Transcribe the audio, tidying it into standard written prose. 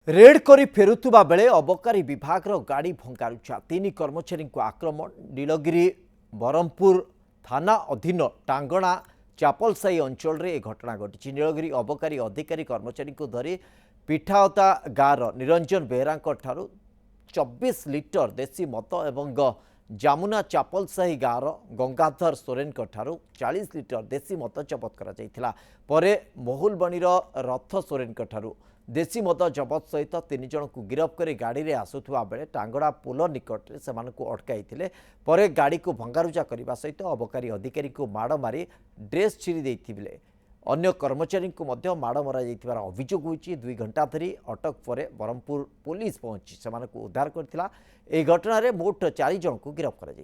Red करी फेरुवा बेले अबकारी विभाग गाड़ी भंगारुचा तीन कर्मचारी को आक्रमण नीलगिरी बरमपुर थाना अधीन टांगणा चापलसाई अंचल में घटना घटी। नीलगिरी अबकारी अधिकारी कर्मचारी को धरी पिठावता गाँव निरंजन बेहरा 24 लिटर देसी मद एवं जामुना चापलसाही गाँव गंगाधर सोरेन 40 लिटर देसी मद जबत कर मोहुलबणीर रथ सोरेन देसी मद जबत सहित 3 जन को गिरफ्त कर गाड़ी में आसुवा बेले टांगड़ा पोल निकट से अटकाई गाड़ी को भंगारुजा करने सहित अबकारी अधिकारी को माड़ मारी ड्रेस छिरी देते अन्य कर्मचारी को माड़ मरा अभियोग होती। 2 घंटा धरी अटक पर बरमपुर पुलिस पहुंची से उद्धार करथिला। ए घटना रे मोट 4 जन को गिरफ्त कर।